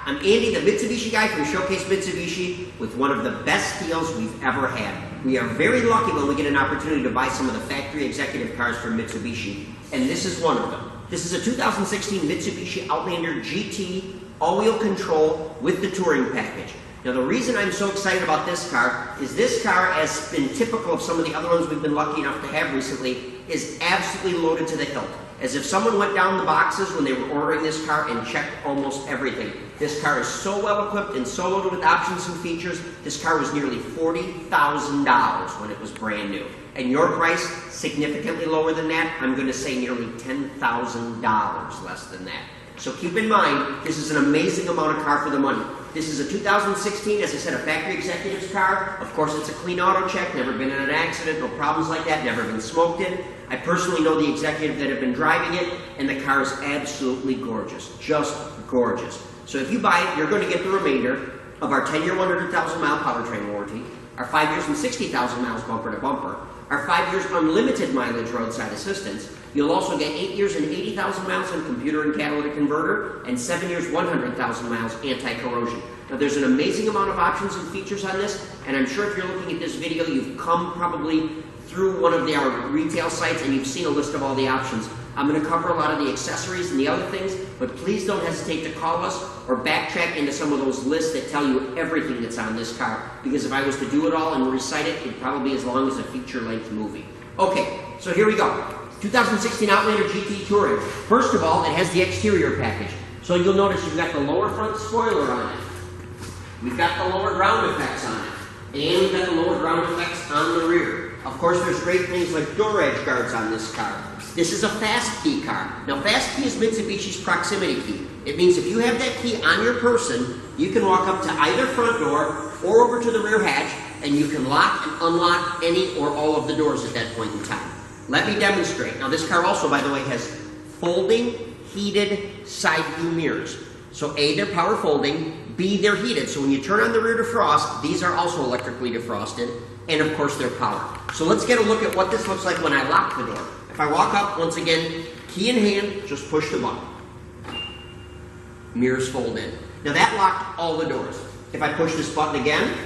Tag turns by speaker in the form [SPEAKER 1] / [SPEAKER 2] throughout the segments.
[SPEAKER 1] I'm Andy, the Mitsubishi guy from Showcase Mitsubishi, with one of the best deals we've ever had. We are very lucky when we get an opportunity to buy some of the factory executive cars from Mitsubishi, and this is one of them. This is a 2016 Mitsubishi Outlander GT all-wheel control with the touring package. Now the reason I'm so excited about this car is this car, as been typical of some of the other ones we've been lucky enough to have recently, is absolutely loaded to the hilt. As if someone went down the boxes when they were ordering this car and checked almost everything. This car is so well equipped and so loaded with options and features, this car was nearly $40,000 when it was brand new. And your price, significantly lower than that, I'm going to say nearly $10,000 less than that. So keep in mind, this is an amazing amount of car for the money. This is a 2016, as I said, a factory executive's car. Of course, it's a clean auto check, never been in an accident, no problems like that, never been smoked in. I personally know the executive that have been driving it, and the car is absolutely gorgeous, just gorgeous. So if you buy it, you're going to get the remainder of our 10-year, 100,000-mile powertrain warranty, our 5 years and 60,000 miles bumper to bumper, our 5 years unlimited mileage roadside assistance. You'll also get 8 years and 80,000 miles on computer and catalytic converter, and 7 years, 100,000 miles anti-corrosion. Now there's an amazing amount of options and features on this, and I'm sure if you're looking at this video, you've come probably through one of our retail sites and you've seen a list of all the options. I'm going to cover a lot of the accessories and the other things, but please don't hesitate to call us or backtrack into some of those lists that tell you everything that's on this car, because if I was to do it all and recite it, it'd probably be as long as a feature-length movie. Okay, so here we go. 2016 Outlander GT Touring. First of all, it has the exterior package. So you'll notice you've got the lower front spoiler on it. We've got the lower ground effects on it. And we've got the lower ground effects on the rear. Of course, there's great things like door edge guards on this car. This is a fast key car. Now, fast key is Mitsubishi's proximity key. It means if you have that key on your person, you can walk up to either front door or over to the rear hatch, and you can lock and unlock any or all of the doors at that point in time. Let me demonstrate. Now, this car also, by the way, has folding, heated side view mirrors. So A, they're power folding, B, they're heated. So when you turn on the rear defrost, these are also electrically defrosted, and of course they're powered. So let's get a look at what this looks like when I lock the door. If I walk up, once again, key in hand, just push the button. Mirrors fold in. Now that locked all the doors. If I push this button again,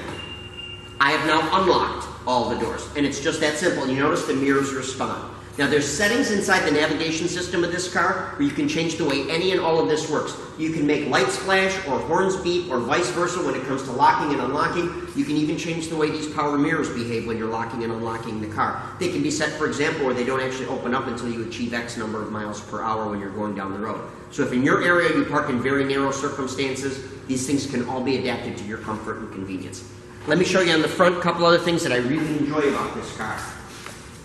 [SPEAKER 1] I have now unlocked all the doors. And it's just that simple. And you notice the mirrors respond. Now there's settings inside the navigation system of this car where you can change the way any and all of this works. You can make lights flash or horns beep or vice versa when it comes to locking and unlocking. You can even change the way these power mirrors behave when you're locking and unlocking the car. They can be set, for example, where they don't actually open up until you achieve X number of miles per hour when you're going down the road. So if in your area you park in very narrow circumstances, these things can all be adapted to your comfort and convenience. Let me show you on the front a couple other things that I really enjoy about this car.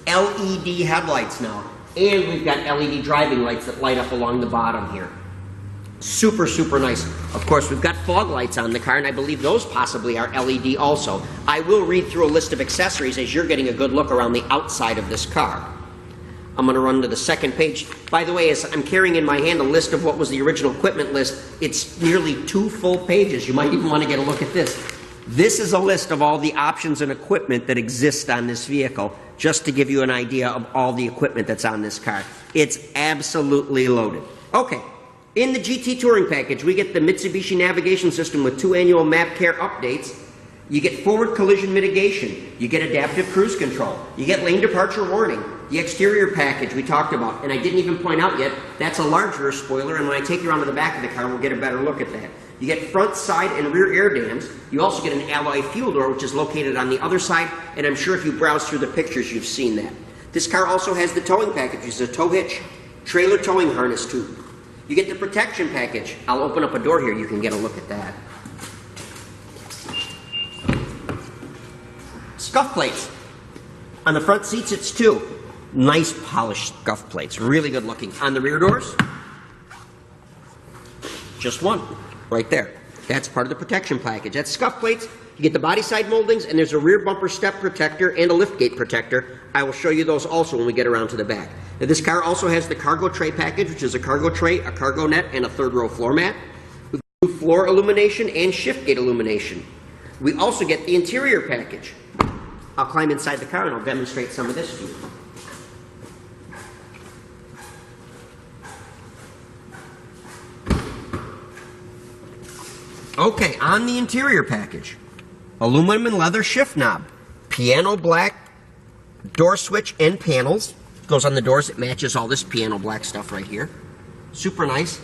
[SPEAKER 1] LED headlights now, and we've got LED driving lights that light up along the bottom here. Super, super nice. Of course, we've got fog lights on the car, and I believe those possibly are LED also. I will read through a list of accessories as you're getting a good look around the outside of this car. I'm going to run to the second page. By the way, as I'm carrying in my hand a list of what was the original equipment list, it's nearly 2 full pages. You might even want to get a look at this. This is a list of all the options and equipment that exist on this vehicle, just to give you an idea of all the equipment that's on this car. It's absolutely loaded. Okay, in the GT Touring package, we get the Mitsubishi navigation system with 2 annual map care updates. You get forward collision mitigation. You get adaptive cruise control. You get lane departure warning. The exterior package we talked about, and I didn't even point out yet, that's a large rear spoiler, and when I take you around to the back of the car, we'll get a better look at that. You get front, side, and rear air dams. You also get an alloy fuel door, which is located on the other side, and I'm sure if you browse through the pictures, you've seen that. This car also has the towing package. It's a tow hitch, trailer towing harness too. You get the protection package. I'll open up a door here. You can get a look at that. Scuff plates. On the front seats, it's 2. Nice polished scuff plates. Really good looking. On the rear doors, just 1. Right there. That's part of the protection package. That's scuff plates. You get the body side moldings, and there's a rear bumper step protector and a liftgate protector. I will show you those also when we get around to the back. Now, this car also has the cargo tray package, which is a cargo tray, a cargo net, and a 3rd row floor mat. We've got floor illumination and shift gate illumination. We also get the interior package. I'll climb inside the car and I'll demonstrate some of this to you. Okay, on the interior package, aluminum and leather shift knob, piano black door switch and panels. Goes on the doors. It matches all this piano black stuff right here. Super nice.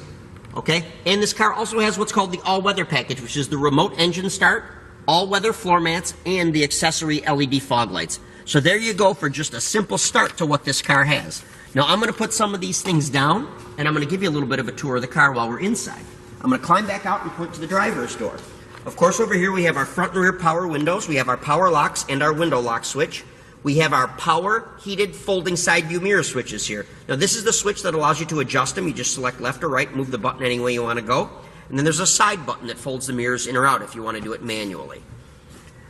[SPEAKER 1] Okay, and this car also has what's called the all-weather package, which is the remote engine start, all-weather floor mats, and the accessory LED fog lights. So there you go for just a simple start to what this car has. Now I'm going to put some of these things down, and I'm going to give you a little bit of a tour of the car while we're inside. I'm going to climb back out and point to the driver's door. Of course, over here we have our front and rear power windows. We have our power locks and our window lock switch. We have our power heated folding side view mirror switches here. Now this is the switch that allows you to adjust them. You just select left or right, move the button any way you want to go. And then there's a side button that folds the mirrors in or out if you want to do it manually.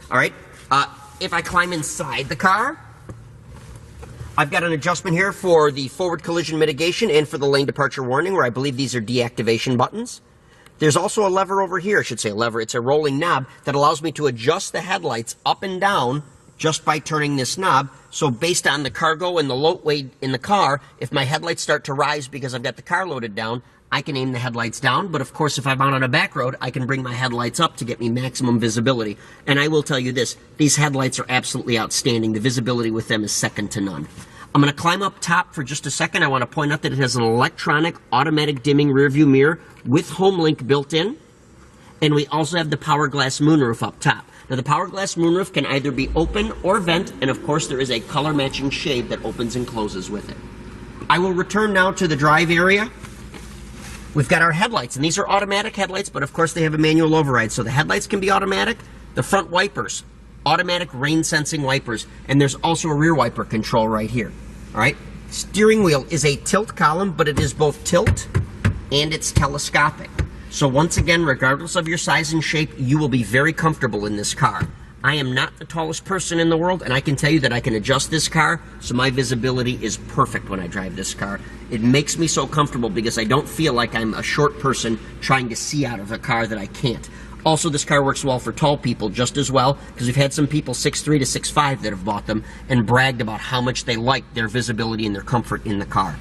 [SPEAKER 1] All right, if I climb inside the car, I've got an adjustment here for the forward collision mitigation and for the lane departure warning, where I believe these are deactivation buttons. There's also a lever over here, I should say a lever. It's a rolling knob that allows me to adjust the headlights up and down just by turning this knob. So based on the cargo and the load weight in the car, if my headlights start to rise because I've got the car loaded down, I can aim the headlights down. But of course, if I'm out on a back road, I can bring my headlights up to get me maximum visibility. And I will tell you this, these headlights are absolutely outstanding. The visibility with them is second to none. I'm going to climb up top for just a second. I want to point out that it has an electronic automatic dimming rear view mirror with HomeLink built in. And we also have the power glass moonroof up top. Now the power glass moonroof can either be open or vent, and of course there is a color matching shade that opens and closes with it. I will return now to the drive area. We've got our headlights, and these are automatic headlights, but of course they have a manual override. So the headlights can be automatic. The front wipers, automatic rain sensing wipers, and there's also a rear wiper control right here. All right. Steering wheel is a tilt column, but it is both tilt and it's telescopic. So once again, regardless of your size and shape, you will be very comfortable in this car. I am not the tallest person in the world, and I can tell you that I can adjust this car, so my visibility is perfect when I drive this car. It makes me so comfortable because I don't feel like I'm a short person trying to see out of a car that I can't. Also, this car works well for tall people just as well, because we've had some people 6'3" to 6'5" that have bought them and bragged about how much they like their visibility and their comfort in the car.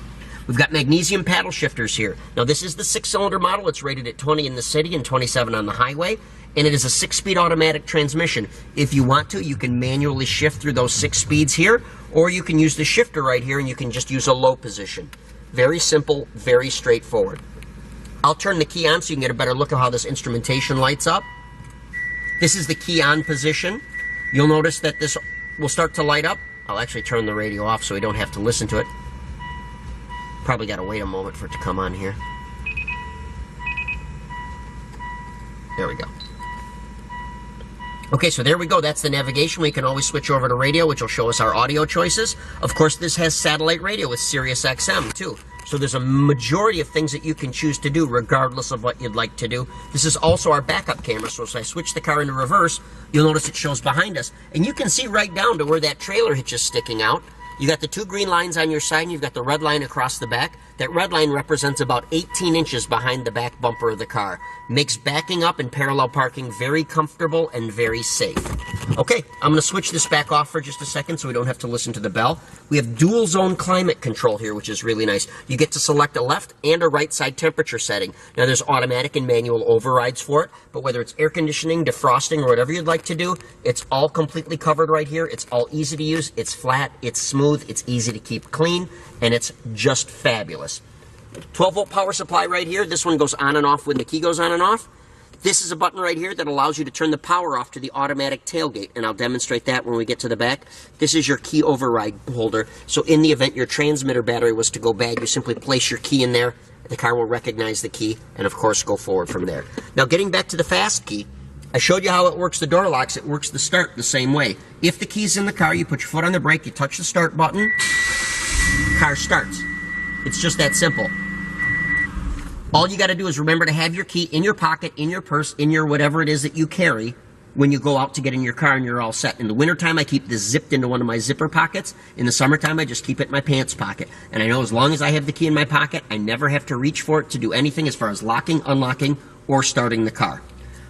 [SPEAKER 1] We've got magnesium paddle shifters here. Now this is the 6-cylinder model. It's rated at 20 in the city and 27 on the highway, and it is a 6-speed automatic transmission. If you want to, you can manually shift through those 6 speeds here, or you can use the shifter right here and you can just use a low position. Very simple, very straightforward. I'll turn the key on so you can get a better look at how this instrumentation lights up. This is the key on position. You'll notice that this will start to light up. I'll actually turn the radio off so we don't have to listen to it. Probably got to wait a moment for it to come on here. There we go. Okay, so there we go. That's the navigation. We can always switch over to radio, which will show us our audio choices. Of course, this has satellite radio with Sirius XM, too. So there's a majority of things that you can choose to do regardless of what you'd like to do. This is also our backup camera, so if I switch the car into reverse, you'll notice it shows behind us. And you can see right down to where that trailer hitch is sticking out. You got the 2 green lines on your side, and you've got the red line across the back. That red line represents about 18 inches behind the back bumper of the car. Makes backing up and parallel parking very comfortable and very safe. Okay, I'm going to switch this back off for just a second so we don't have to listen to the bell. We have dual zone climate control here, which is really nice. You get to select a left and a right side temperature setting. Now there's automatic and manual overrides for it, but whether it's air conditioning, defrosting, or whatever you'd like to do, it's all completely covered right here. It's all easy to use, it's flat, it's smooth, it's easy to keep clean, and it's just fabulous. 12-volt power supply right here. This one goes on and off when the key goes on and off. This is a button right here that allows you to turn the power off to the automatic tailgate, and I'll demonstrate that when we get to the back. This is your key override holder, so in the event your transmitter battery was to go bad, you simply place your key in there, the car will recognize the key, and of course go forward from there. Now getting back to the fast key, I showed you how it works the door locks. It works the start the same way. If the key's in the car, you put your foot on the brake, you touch the start button, car starts. It's just that simple. All you got to do is remember to have your key in your pocket, in your purse, in your whatever it is that you carry when you go out to get in your car, and you're all set. In the wintertime, I keep this zipped into one of my zipper pockets. In the summertime, I just keep it in my pants pocket. And I know as long as I have the key in my pocket, I never have to reach for it to do anything as far as locking, unlocking, or starting the car.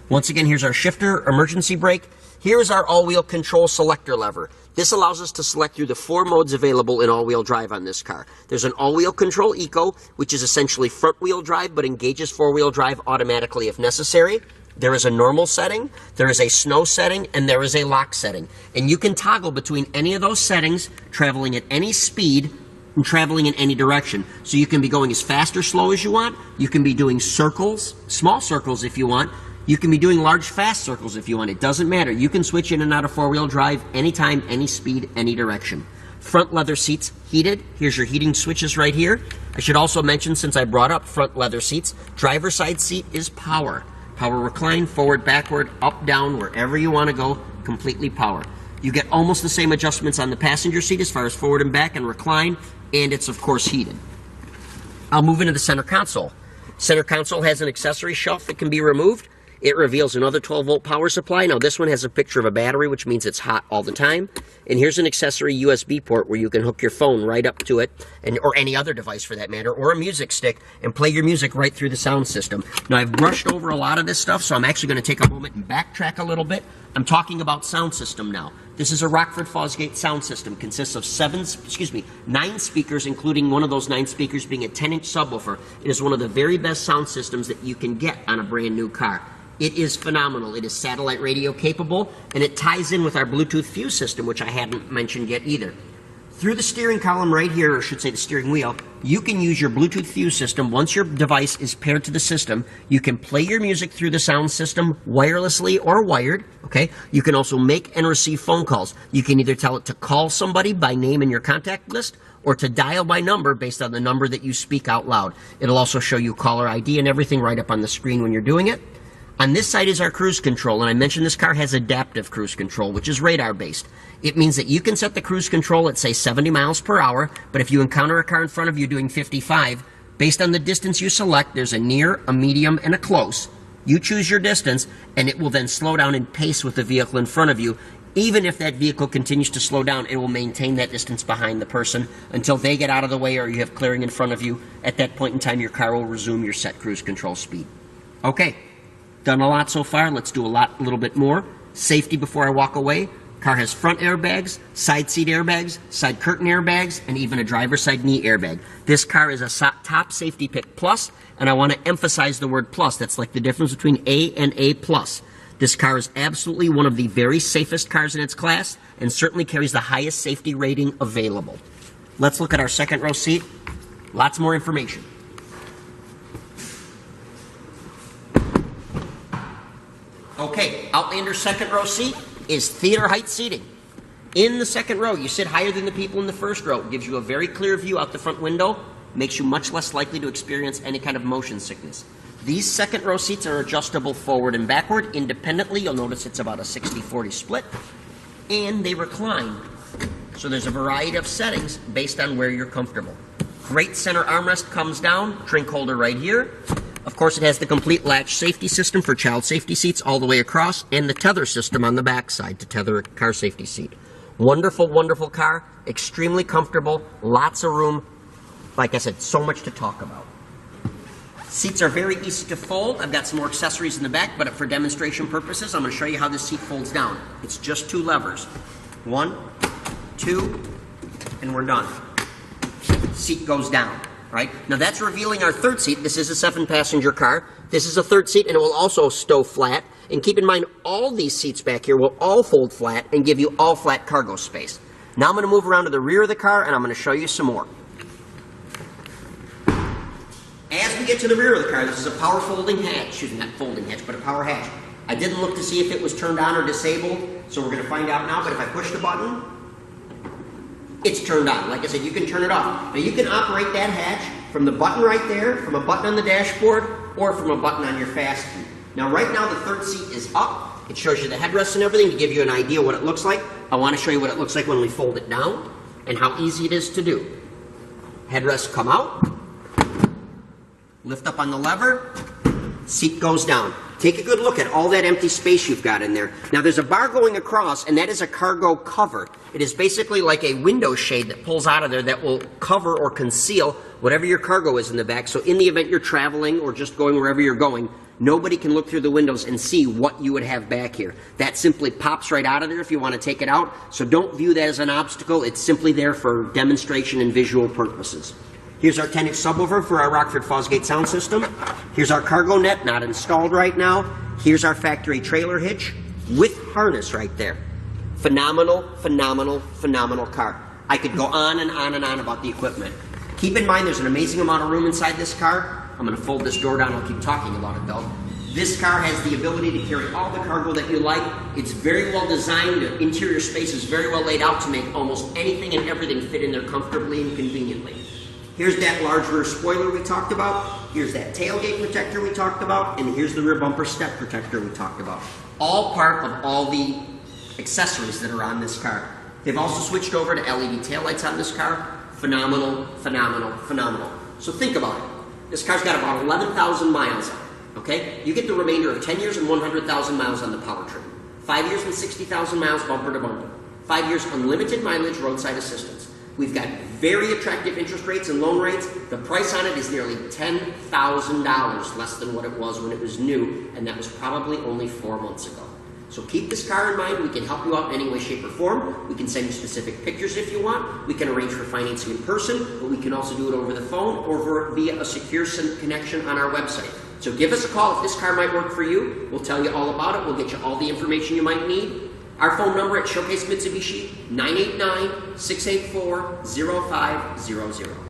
[SPEAKER 1] Once again, here's our shifter, emergency brake. Here is our all-wheel control selector lever. This allows us to select through the 4 modes available in all-wheel drive on this car. There's an all-wheel control eco, which is essentially front-wheel drive, but engages 4-wheel drive automatically if necessary. There is a normal setting, there is a snow setting, and there is a lock setting. And you can toggle between any of those settings, traveling at any speed and traveling in any direction. So you can be going as fast or slow as you want. You can be doing circles, small circles if you want. You can be doing large, fast circles if you want. It doesn't matter. You can switch in and out of four-wheel drive anytime, any speed, any direction. Front leather seats, heated. Here's your heating switches right here. I should also mention, since I brought up front leather seats, driver's side seat is power. Power recline, forward, backward, up, down, wherever you want to go, completely power. You get almost the same adjustments on the passenger seat as far as forward and back and recline, and it's of course heated. I'll move into the center console. Center console has an accessory shelf that can be removed. It reveals another 12-volt power supply. Now this one has a picture of a battery, which means it's hot all the time. And here's an accessory USB port where you can hook your phone right up to it, or any other device for that matter, or a music stick, and play your music right through the sound system. Now I've brushed over a lot of this stuff, so I'm actually going to take a moment and backtrack a little bit. I'm talking about sound system now. This is a Rockford Fosgate sound system. Consists of 9 speakers, including one of those 9 speakers being a 10-inch subwoofer. It is one of the very best sound systems that you can get on a brand new car. It is phenomenal. It is satellite radio capable, and it ties in with our Bluetooth fuse system, which I hadn't mentioned yet either. Through the steering column right here, or I should say the steering wheel, you can use your Bluetooth fuse system. Once your device is paired to the system, you can play your music through the sound system wirelessly or wired, okay? You can also make and receive phone calls. You can either tell it to call somebody by name in your contact list, or to dial by number based on the number that you speak out loud. It'll also show you caller ID and everything right up on the screen when you're doing it. On this side is our cruise control, and I mentioned this car has adaptive cruise control, which is radar-based. It means that you can set the cruise control at, say, 70 miles per hour, but if you encounter a car in front of you doing 55, based on the distance you select, there's a near, a medium, and a close. You choose your distance, and it will then slow down and pace with the vehicle in front of you. Even if that vehicle continues to slow down, it will maintain that distance behind the person until they get out of the way or you have clearing in front of you. At that point in time, your car will resume your set cruise control speed. Okay. Done a lot so far. Let's do a little bit more. Safety before I walk away. Car has front airbags, side seat airbags, side curtain airbags, and even a driver's side knee airbag. This car is a top safety pick plus, and I want to emphasize the word plus. That's like the difference between A and A plus. This car is absolutely one of the very safest cars in its class, and certainly carries the highest safety rating available. Let's look at our second row seat. Lots more information. Okay, Outlander second row seat is theater height seating. In the second row, you sit higher than the people in the first row. It gives you a very clear view out the front window, makes you much less likely to experience any kind of motion sickness. These second row seats are adjustable forward and backward independently. You'll notice it's about a 60-40 split, and they recline. So there's a variety of settings based on where you're comfortable. Great center armrest comes down, drink holder right here. Of course, it has the complete latch safety system for child safety seats all the way across, and the tether system on the back side to tether a car safety seat. Wonderful, wonderful car, extremely comfortable, lots of room. Like I said, so much to talk about. Seats are very easy to fold. I've got some more accessories in the back, but for demonstration purposes, I'm going to show you how this seat folds down. It's just 2 levers. 1, 2, and we're done. Seat goes down. Right? Now that's revealing our third seat. This is a 7-passenger car. This is a third seat, and it will also stow flat. And keep in mind, all these seats back here will all fold flat and give you all flat cargo space. Now I'm going to move around to the rear of the car, and I'm going to show you some more. As we get to the rear of the car, this is a power folding hatch. Excuse me, not folding hatch, but a power hatch. I didn't look to see if it was turned on or disabled, so we're going to find out now. But if I push the button, it's turned on. Like I said, you can turn it off. Now you can operate that hatch from the button right there, from a button on the dashboard, or from a button on your fast key. Now right now the third seat is up. It shows you the headrests and everything to give you an idea what it looks like. I want to show you what it looks like when we fold it down and how easy it is to do. Headrests come out. Lift up on the lever. Seat goes down. Take a good look at all that empty space you've got in there. Now there's a bar going across, and that is a cargo cover. It is basically like a window shade that pulls out of there that will cover or conceal whatever your cargo is in the back. So in the event you're traveling or just going wherever you're going, nobody can look through the windows and see what you would have back here. That simply pops right out of there if you want to take it out. So don't view that as an obstacle. It's simply there for demonstration and visual purposes. Here's our 10-inch subwoofer for our Rockford Fosgate sound system. Here's our cargo net, not installed right now. Here's our factory trailer hitch with harness right there. Phenomenal, phenomenal, phenomenal car. I could go on and on and on about the equipment. Keep in mind there's an amazing amount of room inside this car. I'm going to fold this door down. I'll keep talking about it though. This car has the ability to carry all the cargo that you like. It's very well designed. The interior space is very well laid out to make almost anything and everything fit in there comfortably and conveniently. Here's that large rear spoiler we talked about. Here's that tailgate protector we talked about. And here's the rear bumper step protector we talked about. All part of all the accessories that are on this car. They've also switched over to LED taillights on this car. Phenomenal, phenomenal, phenomenal. So think about it. This car's got about 11,000 miles on it, okay? You get the remainder of 10 years and 100,000 miles on the powertrain. 5 years and 60,000 miles bumper to bumper. 5 years unlimited mileage roadside assistance. We've got very attractive interest rates and loan rates. The price on it is nearly $10,000 less than what it was when it was new, and that was probably only 4 months ago. So keep this car in mind. We can help you out in any way, shape, or form. We can send you specific pictures if you want. We can arrange for financing in person, but we can also do it over the phone or via a secure connection on our website. So give us a call if this car might work for you. We'll tell you all about it. We'll get you all the information you might need. Our phone number at Showcase Mitsubishi, 989-684-0500.